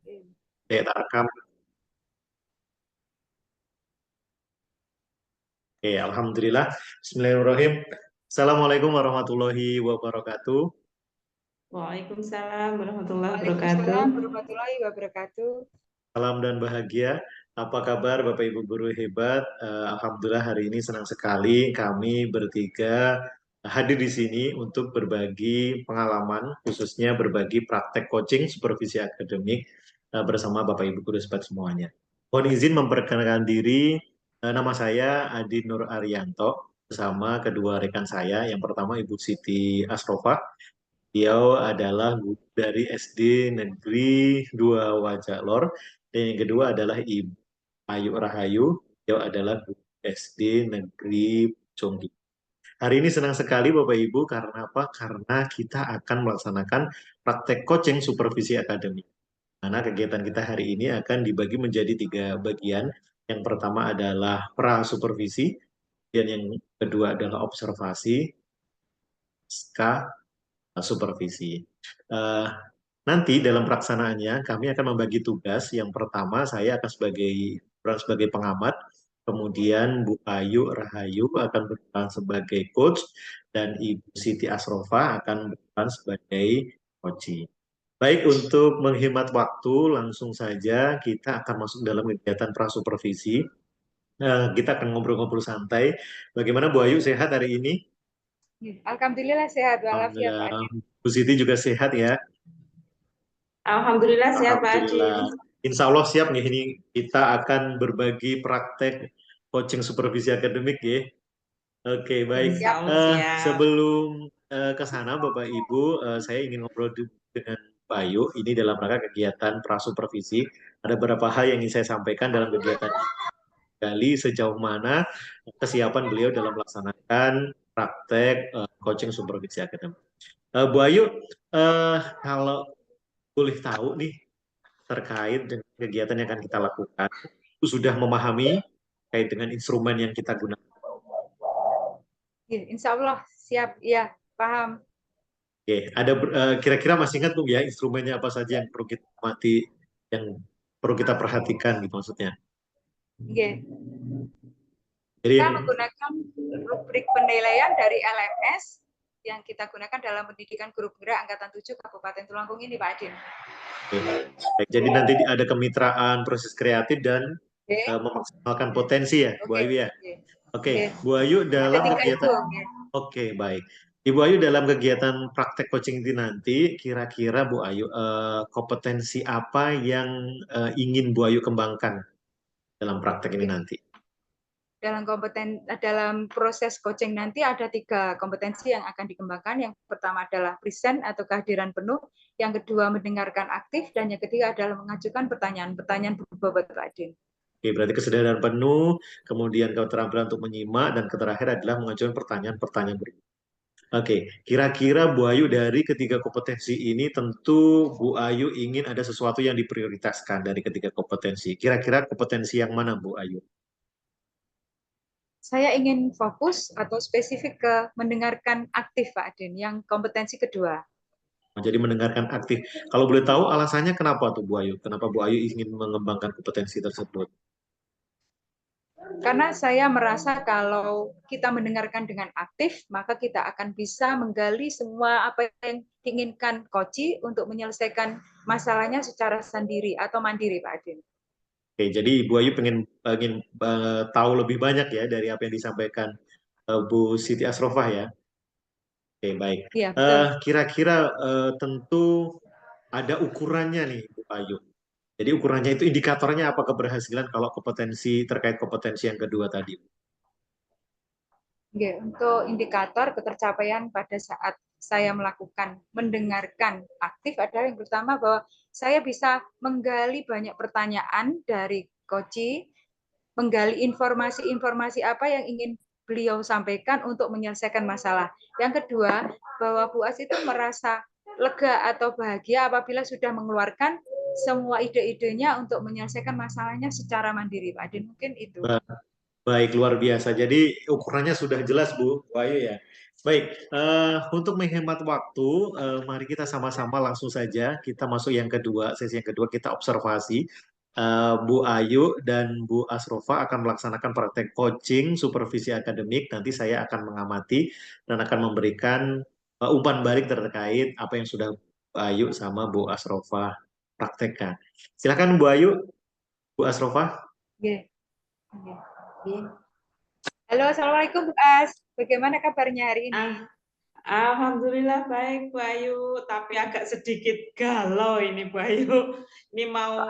Saya tak rekam. Oke, Alhamdulillah. Bismillahirrahmanirrahim. Assalamualaikum warahmatullahi wabarakatuh. Waalaikumsalam warahmatullahi wabarakatuh. Waalaikumsalam warahmatullahi wabarakatuh. Salam dan bahagia. Apa kabar Bapak Ibu guru hebat? Alhamdulillah hari ini senang sekali kami bertiga hadir di sini untuk berbagi pengalaman, khususnya berbagi praktek coaching supervisi akademik bersama Bapak Ibu guru hebat semuanya. Mohon izin memperkenalkan diri, nama saya Adi Nur Arianto bersama kedua rekan saya. Yang pertama Ibu Siti Asrofa. Beliau adalah guru dari SD Negeri 2 Wajalor. Dan yang kedua adalah Ibu Ayu Rahayu. Beliau adalah guru SD Negeri Conggi. Hari ini senang sekali Bapak Ibu karena apa? Karena kita akan melaksanakan praktek coaching supervisi akademik. Karena kegiatan kita hari ini akan dibagi menjadi 3 bagian. Yang pertama adalah pra supervisi, dan yang kedua adalah observasi, pasca supervisi. Eh, Nanti dalam pelaksanaannya kami akan membagi tugas. Yang pertama saya akan berperan sebagai pengamat, kemudian Bu Ayu Rahayu akan berperan sebagai coach, dan Ibu Siti Asrofa akan berperan sebagai coach. Baik, untuk menghemat waktu, langsung saja kita akan masuk dalam kegiatan prasupervisi. Kita akan ngobrol-ngobrol santai. Bagaimana Bu Ayu, sehat hari ini? Alhamdulillah sehat walafiat Pak Alhamdulillah. Adin. Bu Siti juga sehat ya? Alhamdulillah sehat Pak Adi. Alhamdulillah. Insya Allah siap nih, ini kita akan berbagi praktek coaching supervisi akademik ya. Oke, baik. Insya Siap. Allah siap. Sebelum ke sana Bapak Ibu, saya ingin ngobrol dengan Bayu. Ini dalam rangka kegiatan prasupervisi. Ada beberapa hal yang ingin saya sampaikan dalam kegiatan ini. Gali sejauh mana kesiapan beliau dalam melaksanakan praktek coaching supervisi akademik. Bu Ayu, kalau boleh tahu nih, terkait dengan kegiatan yang akan kita lakukan, sudah memahami terkait dengan instrumen yang kita gunakan. Insya Allah siap, ya paham. Oke, ada kira-kira masih ingat Bung ya instrumennya apa saja yang perlu kita amati, yang perlu kita perhatikan gitu maksudnya. Oke. Jadi Kita menggunakan rubrik penilaian dari LMS yang kita gunakan dalam pendidikan guru penggerak Angkatan 7 Kabupaten Tulungagung ini Pak Adin. oke. Baik, jadi nanti ada kemitraan proses kreatif dan Oke. memaksimalkan potensi ya, Bu Ayu ya. Oke, Bu Ayu Ada dalam 3 kegiatan. itu. Oke, baik. Ibu Ayu dalam kegiatan praktek coaching ini nanti, kira-kira Bu Ayu kompetensi apa yang ingin Bu Ayu kembangkan dalam praktek ini nanti? Dalam proses coaching nanti ada 3 kompetensi yang akan dikembangkan. Yang pertama adalah present atau kehadiran penuh, yang kedua mendengarkan aktif, dan yang ketiga adalah mengajukan pertanyaan berbobot Pak Adin. Oke, berarti kesadaran penuh, kemudian keterampilan untuk menyimak, dan terakhir adalah mengajukan pertanyaan-pertanyaan berikutnya. Oke, kira-kira Bu Ayu dari ketiga kompetensi ini tentu Bu Ayu ingin ada sesuatu yang diprioritaskan dari ketiga kompetensi. Kira-kira kompetensi yang mana Bu Ayu? Saya ingin fokus atau spesifik ke mendengarkan aktif Pak Adin, yang kompetensi kedua. Jadi mendengarkan aktif. Kalau boleh tahu alasannya kenapa tuh Bu Ayu? Kenapa Bu Ayu ingin mengembangkan kompetensi tersebut? Karena saya merasa kalau kita mendengarkan dengan aktif, maka kita akan bisa menggali semua apa yang diinginkan Koci untuk menyelesaikan masalahnya secara sendiri atau mandiri, Pak Adin. Oke, jadi Bu Ayu pengen tahu lebih banyak ya dari apa yang disampaikan Bu Siti Asrofah ya. Oke, baik. Iya, betul. Kira-kira tentu ada ukurannya nih Bu Ayu. Jadi ukurannya itu indikatornya apa keberhasilan kalau kompetensi terkait kompetensi yang kedua tadi? Oke, untuk indikator ketercapaian pada saat saya melakukan mendengarkan aktif adalah yang pertama bahwa saya bisa menggali banyak pertanyaan dari Koci, menggali informasi-informasi apa yang ingin beliau sampaikan untuk menyelesaikan masalah. Yang kedua, bahwa Bu As itu merasa lega atau bahagia apabila sudah mengeluarkan semua ide-idenya untuk menyelesaikan masalahnya secara mandiri, Pak Adin. Mungkin itu. Baik, luar biasa. Jadi ukurannya sudah jelas Bu Ayu ya. Baik, untuk menghemat waktu, mari kita sama-sama langsung saja kita masuk yang kedua, sesi yang kedua kita observasi. Bu Ayu dan Bu Asrofa akan melaksanakan praktek coaching supervisi akademik. Nanti saya akan mengamati dan akan memberikan umpan balik terkait apa yang sudah Bu Ayu sama Bu Asrofa praktekkan. Silakan Bu Ayu, Bu Asrofa. Oke. Oke. Halo, Assalamualaikum Bu As. Bagaimana kabarnya hari ini? Alhamdulillah baik Bu Ayu, tapi agak sedikit galau ini Bu Ayu. Ini mau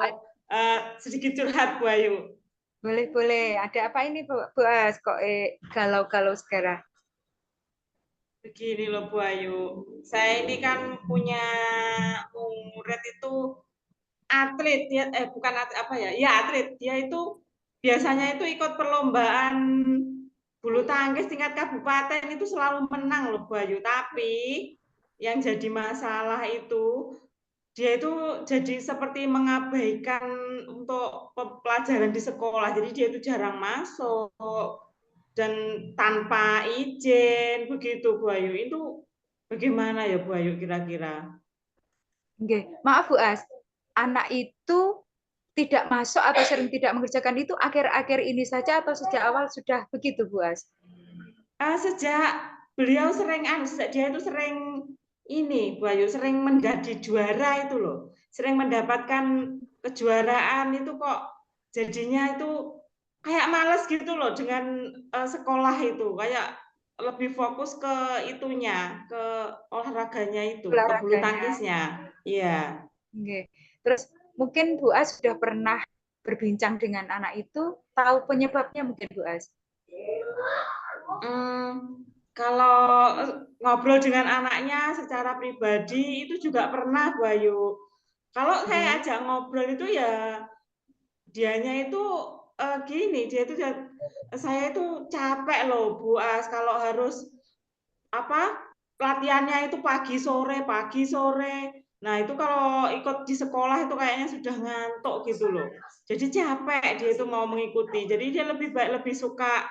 sedikit curhat Bu Ayu. Boleh. Ada apa ini Bu As? Kok galau-galau sekarang? Begini loh Bu Ayu, saya ini kan punya murid itu atlet, dia bukan atlet, apa ya? Ya atlet, dia itu biasanya itu ikut perlombaan bulu tangkis tingkat kabupaten itu selalu menang loh Bu Ayu. Tapi yang jadi masalah itu dia itu jadi seperti mengabaikan untuk pelajaran di sekolah. Jadi dia itu jarang masuk dan tanpa izin begitu Bu Ayu. Itu bagaimana ya Bu Ayu kira-kira? Oke. Maaf Bu As, anak itu tidak masuk atau sering tidak mengerjakan itu akhir-akhir ini saja atau sejak awal sudah begitu Bu As? Sejak beliau sering dia itu sering ini Bu Ayu sering menjadi juara itu loh, sering mendapatkan kejuaraan itu kok jadinya itu kayak males gitu loh dengan sekolah itu, kayak lebih fokus ke itunya, ke olahraganya itu, ke bulu Olahraganya. tangkisnya. Iya. Oke. Terus mungkin Bu As sudah pernah berbincang dengan anak itu, tahu penyebabnya mungkin Bu As? Kalau ngobrol dengan anaknya secara pribadi itu juga pernah Bu Ayu. Kalau saya ajak ngobrol itu ya dianya itu gini, saya itu capek loh Bu As kalau harus apa latihannya itu pagi sore. Nah itu kalau ikut di sekolah itu kayaknya sudah ngantuk gitu loh. Jadi capek dia itu mau mengikuti. Jadi dia lebih baik lebih suka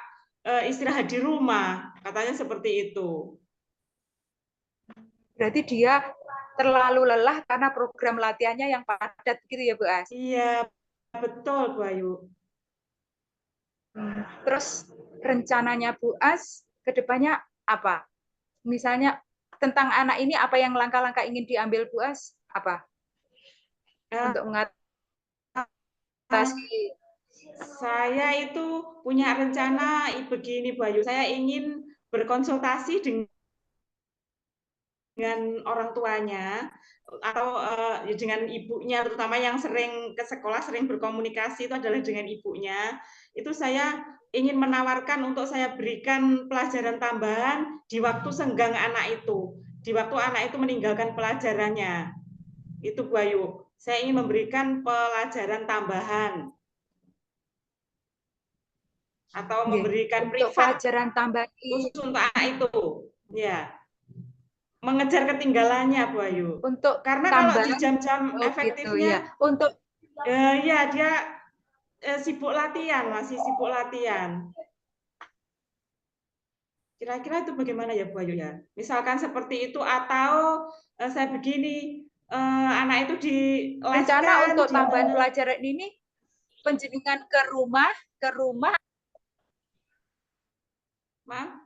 istirahat di rumah, katanya seperti itu. Berarti dia terlalu lelah karena program latihannya yang padat gitu ya Bu As? Iya, betul Bu Ayu. Terus rencananya Bu As ke depannya apa? Misalnya tentang anak ini apa yang langkah-langkah ingin diambil Bu As? Apa? Untuk mengatasi. Saya itu punya rencana begini Bu Ayu. Saya ingin berkonsultasi dengan orang tuanya atau dengan ibunya, terutama yang sering ke sekolah, sering berkomunikasi itu adalah dengan ibunya. Itu saya ingin menawarkan untuk saya berikan pelajaran tambahan di waktu senggang anak itu, di waktu anak itu meninggalkan pelajarannya. Itu Bu Ayu. Saya ingin memberikan pelajaran tambahan atau memberikan untuk privat pelajaran tambahan khusus untuk anak itu. Ya. Mengejar ketinggalannya Bu Ayu. Untuk karena kalau di jam-jam efektifnya gitu, ya. Untuk ya dia sibuk latihan, masih sibuk latihan. Kira-kira itu bagaimana ya Bu Ayu ya? Misalkan seperti itu atau saya begini, anak itu dilaskan rencana untuk di tambahan mana? pelajaran ini penjenengan ke rumah Maaf.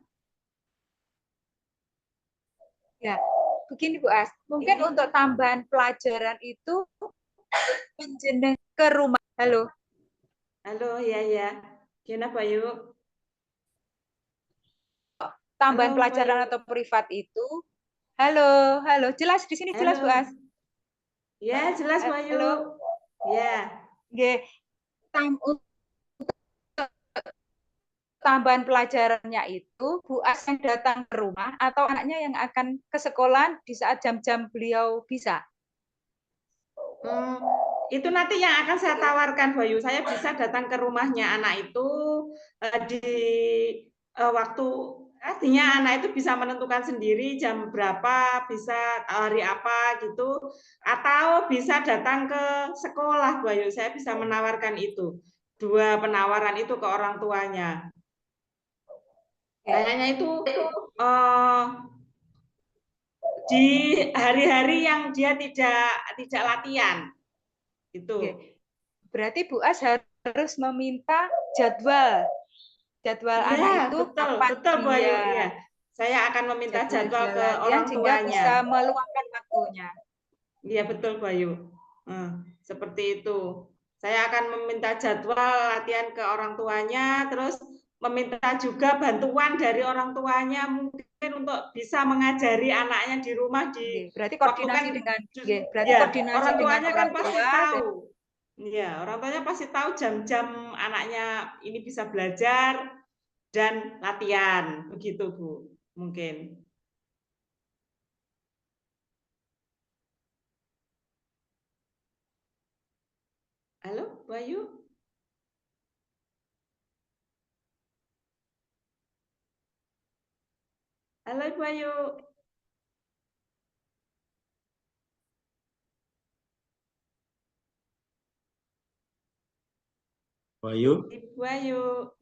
ya. Begini Bu As, mungkin Ini. untuk tambahan pelajaran itu penjenengan ke rumah. Halo. Halo, ya. Gimana Bu Ayu? Tambahan Halo, pelajaran atau privat itu. Halo. Jelas di sini jelas Bu halo. As? Ya, jelas Bu Ayu. Halo. Ya. Nggih. Tambahan pelajarannya itu Bu As yang datang ke rumah atau anaknya yang akan ke sekolah di saat jam-jam beliau bisa? Itu nanti yang akan saya tawarkan Bu Ayu. Saya bisa datang ke rumahnya anak itu di waktu, artinya anak itu bisa menentukan sendiri jam berapa, bisa hari apa gitu, atau bisa datang ke sekolah Bu Ayu. Saya bisa menawarkan itu. Dua penawaran itu ke orang tuanya. Kayaknya itu di hari-hari yang dia tidak latihan itu. Berarti Bu As harus meminta jadwal Iya, anak itu betul, kapan betul Bu Ayu. dia Ya. Saya akan meminta jadwal dia ke latihan orang sehingga tuanya. bisa meluangkan waktunya. Iya, betul Bu Ayu. Seperti itu. Saya akan meminta jadwal latihan ke orang tuanya, terus meminta juga bantuan dari orang tuanya mungkin untuk bisa mengajari anaknya di rumah di Berarti waktu kan berarti ya koordinasi orang dengan tuanya kan orang pasti tua tahu. Iya, orang tuanya pasti tahu jam-jam anaknya ini bisa belajar dan latihan, begitu Bu. Mungkin. Halo, Bayu? Halo, Bayu. Wahyu, Ibu Bayu.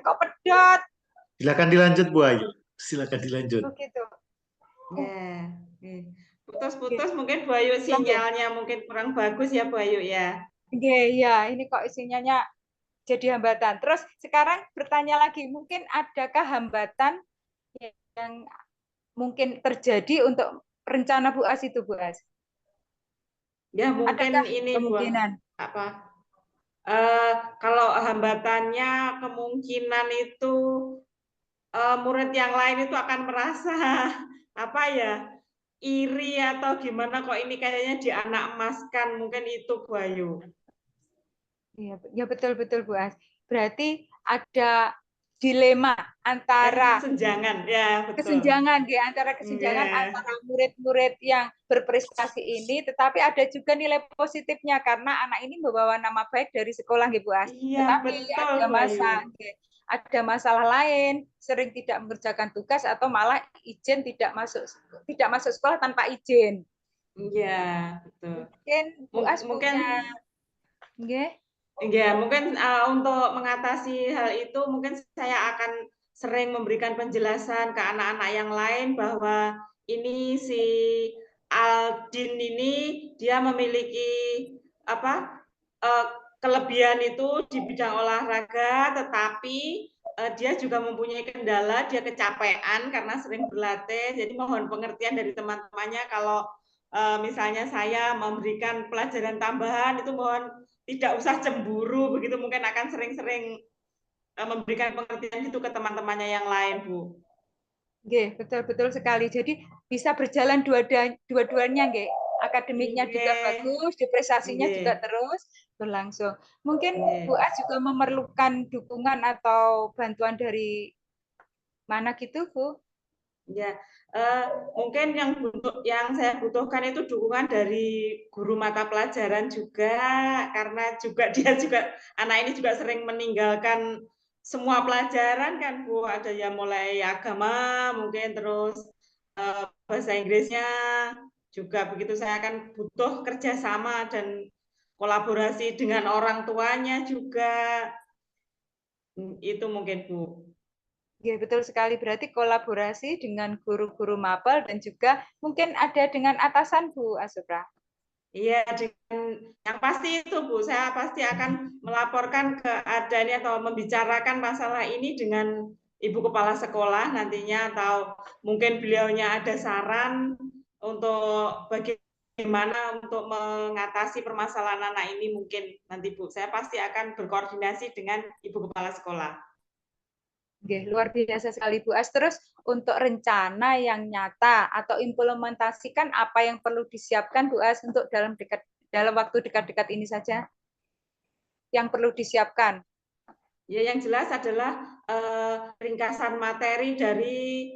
kok pedot. silakan dilanjut Bu Ayu. Silakan dilanjut. Begitu. Ya. Putus-putus mungkin Bu Ayu Lanjut. sinyalnya mungkin kurang bagus ya Bu Ayu ya. Iya, ini kok sinyalnya jadi hambatan. Terus sekarang bertanya lagi, mungkin adakah hambatan yang mungkin terjadi untuk rencana Bu As itu, Bu As? Ya mungkin Adakah ini Bu kemungkinan? apa? Kalau hambatannya kemungkinan itu murid yang lain itu akan merasa apa ya, iri atau gimana kok ini kayaknya dianak emaskan, mungkin itu Bu Ayu. Iya, ya betul-betul Bu As. Berarti ada dilema antara Kesenjangan, ya betul. antara kesenjangan antara murid-murid yang berprestasi ini, tetapi ada juga nilai positifnya karena anak ini membawa nama baik dari sekolah, Bu As. Iya, Tetapi betul Bu Ayu. ada masalah lain, sering tidak mengerjakan tugas atau malah izin tidak masuk sekolah tanpa izin. Iya, betul. Mungkin Bu As Mungkin ya, mungkin untuk mengatasi hal itu mungkin saya akan sering memberikan penjelasan ke anak-anak yang lain bahwa ini si Aldin ini dia memiliki apa kelebihan itu di bidang olahraga, tetapi dia juga mempunyai kendala, dia kecapean karena sering berlatih. Jadi mohon pengertian dari teman-temannya kalau misalnya saya memberikan pelajaran tambahan itu mohon tidak usah cemburu begitu, mungkin akan sering-sering memberikan pengertian itu ke teman-temannya yang lain, Bu. Betul sekali. Jadi bisa berjalan dua-duanya, akademiknya juga bagus, prestasinya juga terus berlangsung. Mungkin Bu As juga memerlukan dukungan atau bantuan dari mana gitu, Bu? Ya, mungkin yang saya butuhkan itu dukungan dari guru mata pelajaran juga, karena juga dia juga anak ini juga sering meninggalkan semua pelajaran kan Bu, ada yang mulai agama mungkin terus bahasa Inggrisnya juga begitu. Saya akan butuh kerjasama dan kolaborasi dengan orang tuanya juga. Itu mungkin Bu. Ya, betul sekali. Berarti kolaborasi dengan guru-guru mapel dan juga mungkin ada dengan atasan, Bu Asupra. Iya, yang pasti itu Bu, saya pasti akan melaporkan keadaan atau membicarakan masalah ini dengan Ibu Kepala Sekolah nantinya, atau mungkin beliaunya ada saran untuk bagaimana untuk mengatasi permasalahan anak ini mungkin nanti Bu. Saya pasti akan berkoordinasi dengan Ibu Kepala Sekolah. Luar biasa sekali Bu As. Terus untuk rencana yang nyata atau implementasikan apa yang perlu disiapkan Bu As untuk dalam waktu dekat-dekat ini saja yang perlu disiapkan. Ya, yang jelas adalah ringkasan materi dari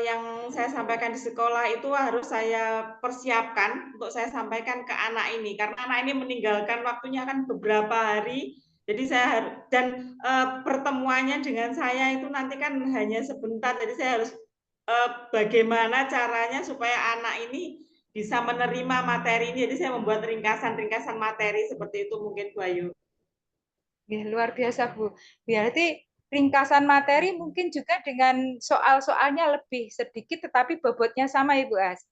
yang saya sampaikan di sekolah itu harus saya persiapkan untuk saya sampaikan ke anak ini, karena anak ini meninggalkan waktunya kan beberapa hari. Jadi dan pertemuannya dengan saya itu nanti kan hanya sebentar, jadi saya harus bagaimana caranya supaya anak ini bisa menerima materi ini. Jadi saya membuat ringkasan-ringkasan materi seperti itu mungkin Bu Ayu. Ya, luar biasa, Bu. Berarti ringkasan materi mungkin juga dengan soal-soalnya lebih sedikit tetapi bobotnya sama, Ibu As.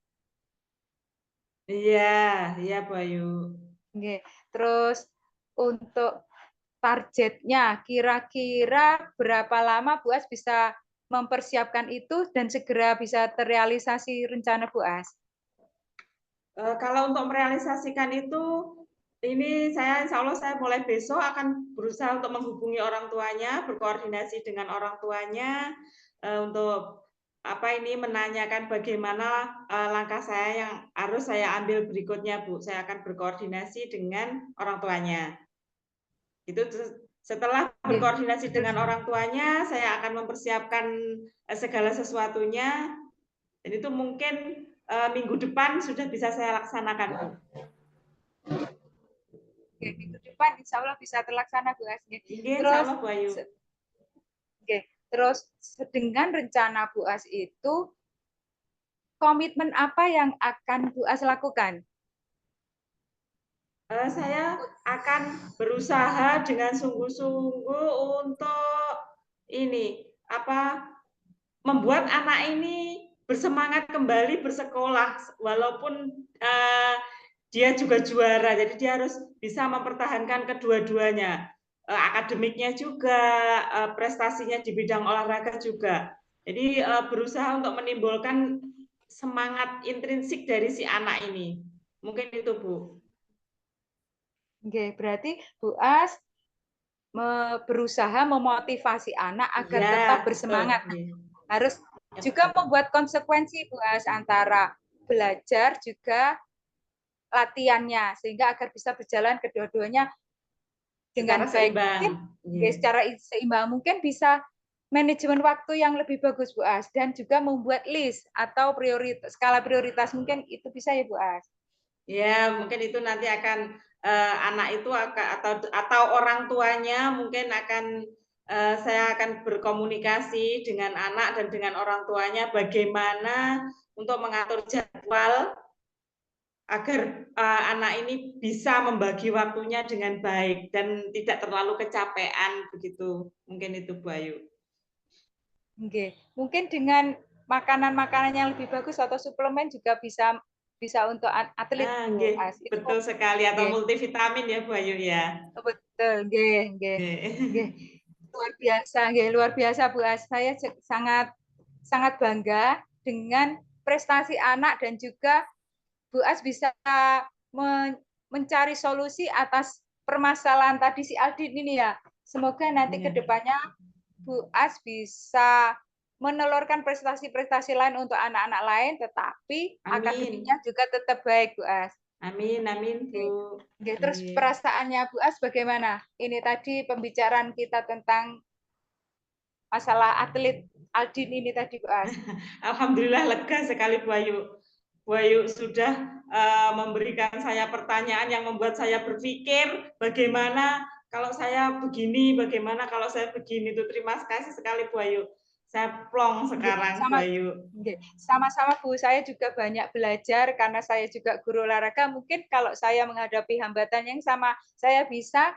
Iya, iya Bu Ayu. Oke. Terus untuk targetnya, kira-kira berapa lama Bu As bisa mempersiapkan itu dan segera bisa terrealisasi rencana Bu As? Kalau untuk merealisasikan itu, ini saya insya Allah saya mulai besok akan berusaha untuk menghubungi orang tuanya, berkoordinasi dengan orang tuanya untuk apa ini menanyakan bagaimana langkah saya yang harus saya ambil berikutnya, Bu. Saya akan berkoordinasi dengan orang tuanya. Itu setelah berkoordinasi dengan orang tuanya, saya akan mempersiapkan segala sesuatunya. Dan itu mungkin minggu depan sudah bisa saya laksanakan, Bu. Oke, minggu depan insya Allah bisa terlaksana, Bu As. Insya Terus, Allah, Bu Ayu. oke, terus dengan rencana Bu As itu, komitmen apa yang akan Bu As lakukan? Saya akan berusaha dengan sungguh-sungguh untuk ini membuat anak ini bersemangat kembali bersekolah walaupun dia juga juara. Jadi dia harus bisa mempertahankan kedua-duanya, akademiknya juga, prestasinya di bidang olahraga juga. Jadi berusaha untuk menimbulkan semangat intrinsik dari si anak ini. Mungkin itu, Bu. Oke, berarti Bu As berusaha memotivasi anak agar Ya, tetap betul. bersemangat. Ya. Harus Ya, juga betul. membuat konsekuensi Bu As antara belajar juga latihannya sehingga agar bisa berjalan kedua-duanya dengan Secara baik. seimbang. Mungkin Ya. secara seimbang mungkin bisa manajemen waktu yang lebih bagus Bu As dan juga membuat list atau prioritas skala prioritas mungkin itu bisa ya Bu As. Ya, mungkin itu nanti akan anak itu atau orang tuanya mungkin akan saya akan berkomunikasi dengan anak dan dengan orang tuanya bagaimana untuk mengatur jadwal agar anak ini bisa membagi waktunya dengan baik dan tidak terlalu kecapean begitu. Mungkin itu Bu Ayu. Oke. Mungkin dengan makanan-makanan yang lebih bagus atau suplemen juga bisa untuk atlet Bu As. Itu Betul sekali atau nggih. multivitamin ya Bu Ayu ya. Betul, nggih, nggih. Nggih. Luar biasa, nggih, luar biasa Bu As. Saya sangat sangat bangga dengan prestasi anak dan juga Bu As bisa mencari solusi atas permasalahan tadi si Aldin ini ya. Semoga nanti ke depannya Bu As bisa menelurkan prestasi-prestasi lain untuk anak-anak lain, tetapi akademiknya juga tetap baik, Bu As. Amin, amin, Bu. Oke. Terus perasaannya Bu As bagaimana? Ini tadi pembicaraan kita tentang masalah atlet Aldin ini tadi, Bu As. Alhamdulillah lega sekali Bu Ayu. Bu Ayu sudah memberikan saya pertanyaan yang membuat saya berpikir bagaimana kalau saya begini, bagaimana kalau saya begini. Itu terima kasih sekali Bu Ayu. Saya plong sekarang Bu Ayu. Sama-sama Bu, saya juga banyak belajar karena saya juga guru olahraga. Mungkin kalau saya menghadapi hambatan yang sama, saya bisa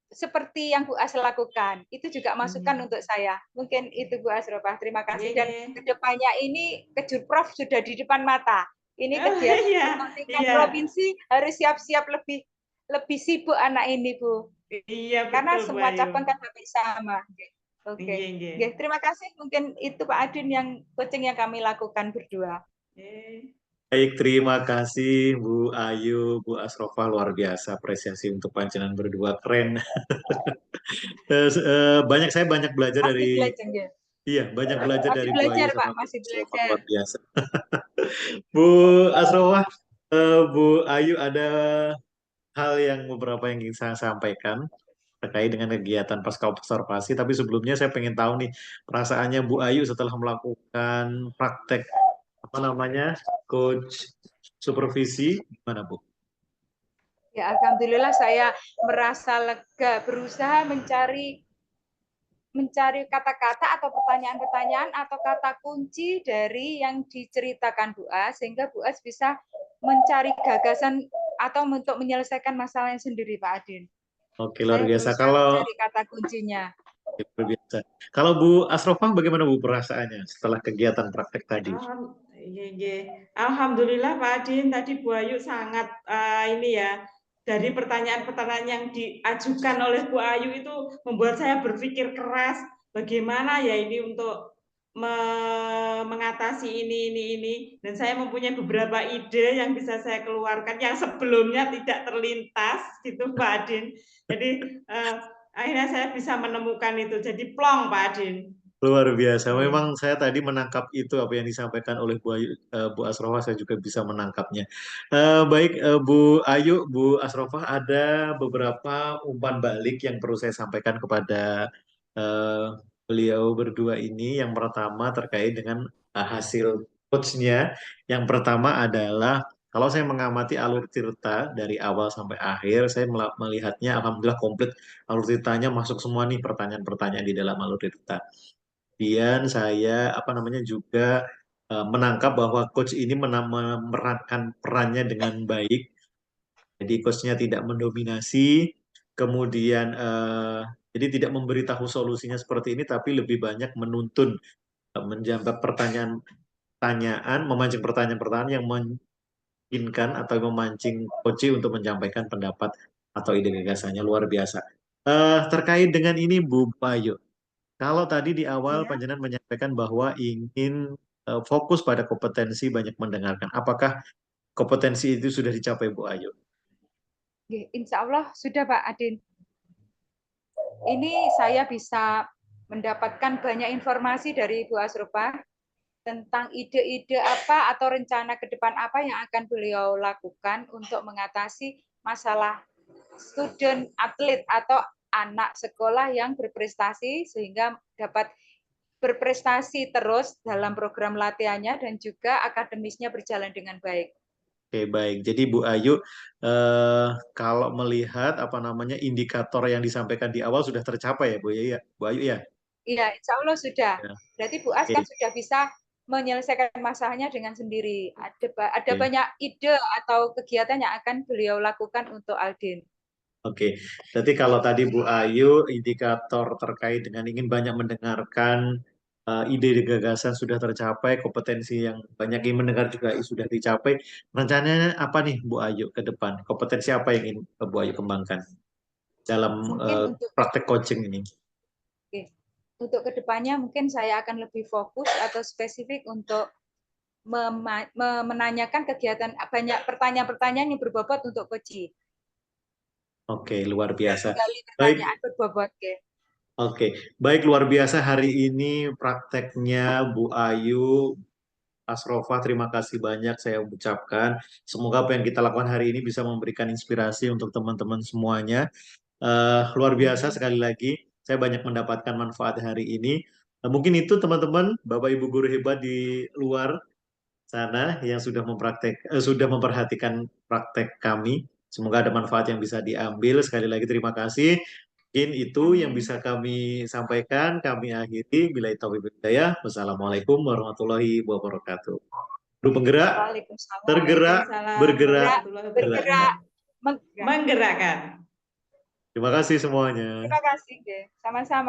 seperti yang Bu As lakukan. Itu juga masukan untuk saya. Mungkin itu Bu Asrofah. Terima kasih. Dan kedepannya ini Kejurprov sudah di depan mata. Ini kegiatan tingkat provinsi harus siap-siap lebih sibuk anak ini, Bu. Iya, betul, karena semua Bu Ayu. cabang kan hampir sama. Oke. Terima kasih. Mungkin itu Pak Adin yang coaching yang kami lakukan berdua. Baik, terima kasih Bu Ayu, Bu Asrofah, luar biasa apresiasi untuk panjenengan berdua, keren. Saya banyak belajar Masih dari belajar, ya? iya, banyak belajar Masih dari Bu Ayu belajar, sama Pak. Bu Masih Asrofah, belajar. luar biasa. Bu Asrofah, Bu Ayu ada hal yang beberapa yang ingin saya sampaikan terkait dengan kegiatan pasca observasi. Tapi sebelumnya saya pengen tahu nih perasaannya Bu Ayu setelah melakukan praktek apa namanya coach supervisi, gimana Bu? Ya, alhamdulillah saya merasa lega, berusaha mencari mencari kata-kata atau pertanyaan-pertanyaan atau kata kunci dari yang diceritakan Bu As, sehingga Bu As bisa mencari gagasan atau untuk menyelesaikan masalahnya sendiri, Pak Adin. Oke, luar Saya biasa. berusaha mencari kata kuncinya. Luar biasa. Kalau Bu Asrofah bagaimana Bu perasaannya setelah kegiatan praktek tadi? Iya, iya. Alhamdulillah Pak Adin, tadi Bu Ayu sangat ini ya, dari pertanyaan-pertanyaan yang diajukan oleh Bu Ayu itu membuat saya berpikir keras bagaimana ya ini untuk mengatasi ini, dan saya mempunyai beberapa ide yang bisa saya keluarkan yang sebelumnya tidak terlintas gitu Pak Adin. Jadi akhirnya saya bisa menemukan itu, jadi plong Pak Adin. Luar biasa. Iya. Memang saya tadi menangkap itu apa yang disampaikan oleh Bu Asrofah, saya juga bisa menangkapnya. Baik, Bu Ayu, Bu Asrofah, ada beberapa umpan balik yang perlu saya sampaikan kepada eh, beliau berdua ini. Yang pertama terkait dengan hasil coachnya. Yang pertama adalah kalau saya mengamati alur Tirta dari awal sampai akhir, saya melihatnya alhamdulillah komplit alur Tirtanya, masuk semua nih pertanyaan-pertanyaan di dalam alur Tirta. Kemudian saya apa namanya juga menangkap bahwa coach ini memerankan perannya dengan baik. Jadi coachnya tidak mendominasi, kemudian jadi tidak memberitahu solusinya seperti ini, tapi lebih banyak menuntun, menjawab pertanyaan-pertanyaan, memancing pertanyaan-pertanyaan yang memungkinkan atau memancing coach untuk menyampaikan pendapat atau ide gagasannya. Luar biasa. Terkait dengan ini Bu Bayu, kalau tadi di awal Ya. Panjenengan menyampaikan bahwa ingin fokus pada kompetensi banyak mendengarkan. Apakah kompetensi itu sudah dicapai Bu Ayu? Insya Allah sudah Pak Adin. Ini saya bisa mendapatkan banyak informasi dari Bu Asrofah tentang ide-ide apa atau rencana ke depan apa yang akan beliau lakukan untuk mengatasi masalah student atlet atau anak sekolah yang berprestasi sehingga dapat berprestasi terus dalam program latihannya dan juga akademisnya berjalan dengan baik. Oke, baik. Jadi Bu Ayu, kalau melihat apa namanya indikator yang disampaikan di awal sudah tercapai ya Bu ya, Bu Ayu ya. Iya, insya Allah sudah. Ya, Berarti Bu As kan oke, sudah bisa menyelesaikan masalahnya dengan sendiri. Ada oke. banyak ide atau kegiatan yang akan beliau lakukan untuk Aldin. Oke, berarti kalau tadi Bu Ayu indikator terkait dengan ingin banyak mendengarkan ide dan gagasan sudah tercapai, kompetensi yang banyak ingin mendengar juga sudah dicapai. Rencananya apa nih Bu Ayu ke depan? Kompetensi apa yang ingin Bu Ayu kembangkan dalam Mungkin untuk praktek coaching ini? Oke. Untuk kedepannya mungkin saya akan lebih fokus atau spesifik untuk menanyakan kegiatan banyak pertanyaan-pertanyaan yang berbobot untuk Koji. Oke, luar biasa. Menggali Baik, pertanyaan berbobot. Oke. oke. Baik, luar biasa hari ini prakteknya Bu Ayu, Asrofa, terima kasih banyak saya ucapkan. Semoga apa yang kita lakukan hari ini bisa memberikan inspirasi untuk teman-teman semuanya. Luar biasa Amin. sekali lagi, saya banyak mendapatkan manfaat hari ini. Mungkin itu teman-teman, Bapak Ibu guru hebat di luar sana yang sudah memperhatikan praktek kami. Semoga ada manfaat yang bisa diambil. Sekali lagi terima kasih. Mungkin itu yang Amin. bisa kami sampaikan. Kami akhiri. Bila taufiq wal hidayah. Wassalamualaikum warahmatullahi wabarakatuh. Guru penggerak, Waalaikumsalam. tergerak, Waalaikumsalam bergerak, Bergerak, warahmatullahi gerak. bergerak, wabarakatuh. menggerak. Menggerakkan. Terima kasih semuanya. Terima kasih. Sama-sama.